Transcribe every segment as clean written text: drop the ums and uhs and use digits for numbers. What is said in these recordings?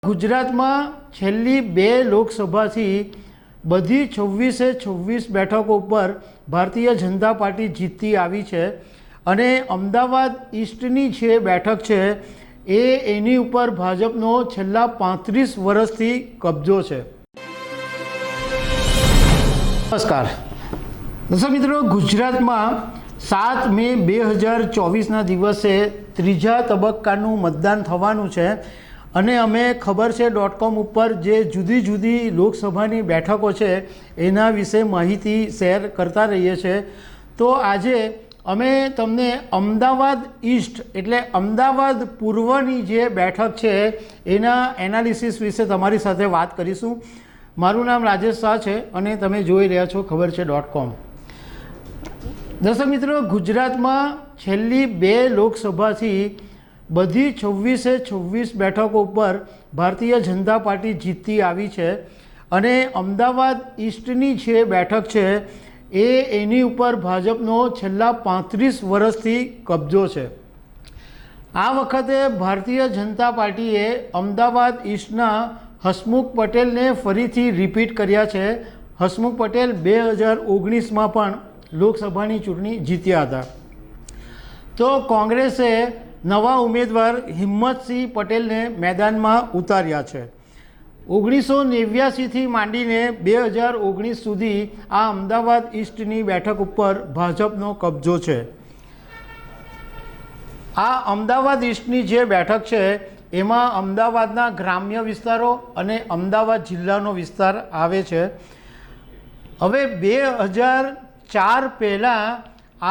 ગુજરાતમાં છેલ્લી બે લોકસભાથી બધી 26 બેઠકો ઉપર ભારતીય જનતા પાર્ટી જીતતી આવી છે અને અમદાવાદ ઈસ્ટની જે બેઠક છે એની ઉપર ભાજપનો છેલ્લા 35 વર્ષથી કબજો છે। નમસ્કાર દર્શક મિત્રો, ગુજરાતમાં 7 મે 2024ના દિવસે ત્રીજા તબક્કાનું મતદાન થવાનું છે અને અમે ખબર છે .com ઉપર જે જુદી જુદી લોકસભાની બેઠકો છે એના વિશે માહિતી શેર કરતા રહીએ છીએ। તો આજે અમે તમને અમદાવાદ ઈસ્ટ એટલે અમદાવાદ પૂર્વની જે બેઠક છે એના એનાલિસિસ વિશે તમારી સાથે વાત કરીશું। મારું નામ રાજેશ શાહ છે અને તમે જોઈ રહ્યા છો ખબર છે .com। દર્શક મિત્રો, ગુજરાતમાં છેલ્લી બે લોકસભાથી બધી 26 બેઠકો ઉપર ભારતીય જનતા પાર્ટી જીતતી આવી છે અને અમદાવાદ ઈસ્ટની જે બેઠક છે એની ઉપર ભાજપનો છેલ્લા 35 વર્ષથી કબજો છે। આ વખતે ભારતીય જનતા પાર્ટીએ અમદાવાદ ઈસ્ટના હસમુખ પટેલને ફરીથી રિપીટ કર્યા છે। હસમુખ પટેલ 2019માં પણ લોકસભાની ચૂંટણી જીત્યા હતા। તો કોંગ્રેસે નવા ઉમેદવાર હિંમતસિંહ પટેલને મેદાનમાં ઉતાર્યા છે। 1989થી માંડીને 2019 સુધી આ અમદાવાદ ઈસ્ટની બેઠક ઉપર ભાજપનો કબજો છે। આ અમદાવાદ ઈસ્ટની જે બેઠક છે એમાં અમદાવાદના ગ્રામ્ય વિસ્તારો અને અમદાવાદ જિલ્લાનો વિસ્તાર આવે છે। હવે 2004 પહેલાં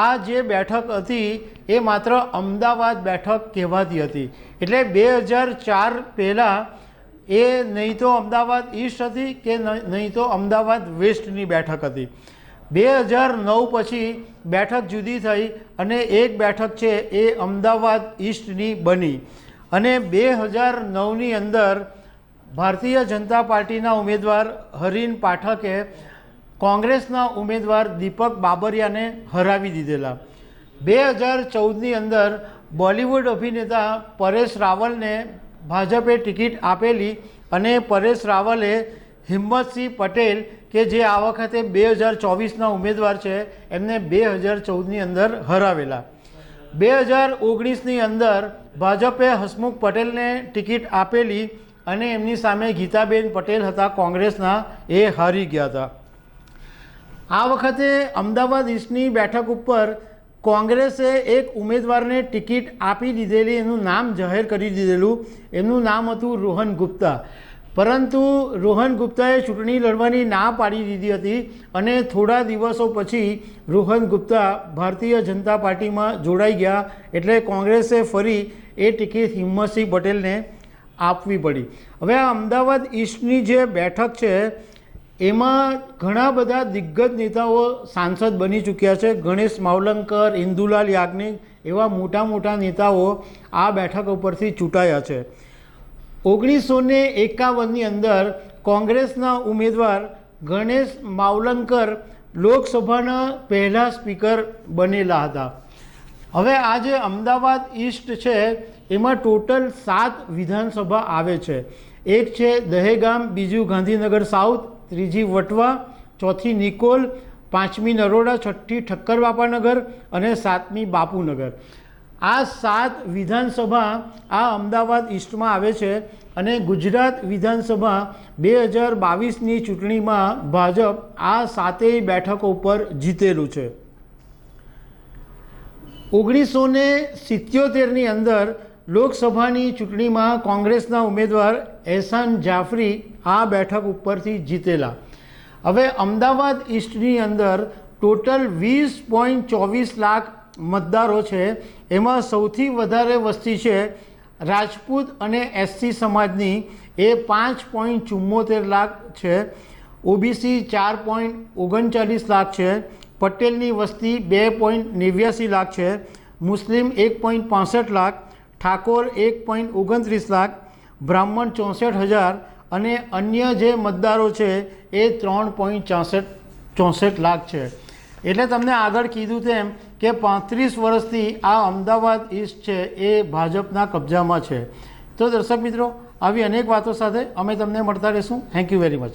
આ જે બેઠક હતી એ માત્ર અમદાવાદ બેઠક કહેવાતી હતી। એટલે 2004 પહેલાં એ નહીં તો અમદાવાદ ઈસ્ટ હતી કે નહીં તો અમદાવાદ વેસ્ટની બેઠક હતી। 2009 પછી બેઠક જુદી થઈ અને એક બેઠક છે એ અમદાવાદ ઈસ્ટની બની અને 2009ની અંદર ભારતીય જનતા પાર્ટીના ઉમેદવાર હરીન પાઠકે કોંગ્રેસના ઉમેદવાર દીપક બાબરિયાને હરાવી દીધેલા। 2014ની અંદર બોલિવૂડ અભિનેતા પરેશ રાવલને ભાજપે ટિકિટ આપેલી અને પરેશ રાવલે હિંમતસિંહ પટેલ કે જે આ વખતે 2024ના ઉમેદવાર છે એમને 2014ની અંદર હરાવેલા। 2019ની અંદર ભાજપે હસમુખ પટેલને ટિકિટ આપેલી અને એમની સામે ગીતાબેન પટેલ હતા કોંગ્રેસના, એ હારી ગયા હતા। આ વખતે અમદાવાદ ઈસ્ટની બેઠક ઉપર કોંગ્રેસે એક ઉમેદવારને ટિકિટ આપી દીધેલી, એનું નામ જાહેર કરી દીધેલું। એમનું નામ હતું રોહન ગુપ્તા, પરંતુ રોહન ગુપ્તાએ ચૂંટણી લડવાની ના પાડી દીધી હતી અને થોડા દિવસો પછી રોહન ગુપ્તા ભારતીય જનતા પાર્ટીમાં જોડાઈ ગયા એટલે કોંગ્રેસે ફરી એ ટિકિટ હિંમતસિંહ પટેલને આપવી પડી। હવે આ અમદાવાદ ઈસ્ટની જે બેઠક છે એમાં ઘણા બધા દિગ્ગજ નેતાઓ સાંસદ બની ચૂક્યા છે। ગણેશ માવલંકર, ઇન્દુલાલ યાજ્ઞિક એવા મોટા મોટા નેતાઓ આ બેઠક ઉપરથી ચૂંટાયા છે। 1951ની અંદર કોંગ્રેસના ઉમેદવાર ગણેશ માવલંકર લોકસભાના પહેલા સ્પીકર બનેલા હતા। હવે આ જે અમદાવાદ ઈસ્ટ છે એમાં ટોટલ 7 વિધાનસભા આવે છે। એક છે દહેગામ, બીજું ગાંધીનગર સાઉથ, ત્રીજી વટવા, ચોથી નિકોલ, પાંચમી નરોડા, છઠ્ઠી ઠક્કરબાપાનગર અને સાતમી બાપુનગર। આ 7 વિધાનસભા આ અમદાવાદ ઈસ્ટમાં આવે છે અને ગુજરાત વિધાનસભા 2022ની ચૂંટણીમાં ભાજપ આ 7 બેઠકો ઉપર જીતેલું છે। 1977ની અંદર લોકસભાની ચૂંટણીમાં કોંગ્રેસના ઉમેદવાર એહસાન જાફરી આ બેઠક ઉપરથી જીતેલા। હવે અમદાવાદ ઈસ્ટની અંદર ટોટલ 20.24 લાખ મતદારો છે। એમાં સૌથી વધારે વસ્તી છે રાજપૂત અને એસસી સમાજની, એ 5.74 લાખ છે। ઓબીસી 4.39 લાખ છે। પટેલની વસ્તી 2.89 લાખ છે। મુસ્લિમ 1.65 લાખ, ઠાકોર 1.29 લાખ, બ્રાહ્મણ 64,000 અને અન્ય જે મતદારો છે એ 3.64 લાખ છે। એટલે તમને આગળ કીધું તેમ કે 35 વર્ષથી આ અમદાવાદ ઈસ્ટ છે એ ભાજપના કબજામાં છે। તો દર્શક મિત્રો, આવી અનેક વાતો સાથે અમે તમને મળતા રહીશું. Thank you very much.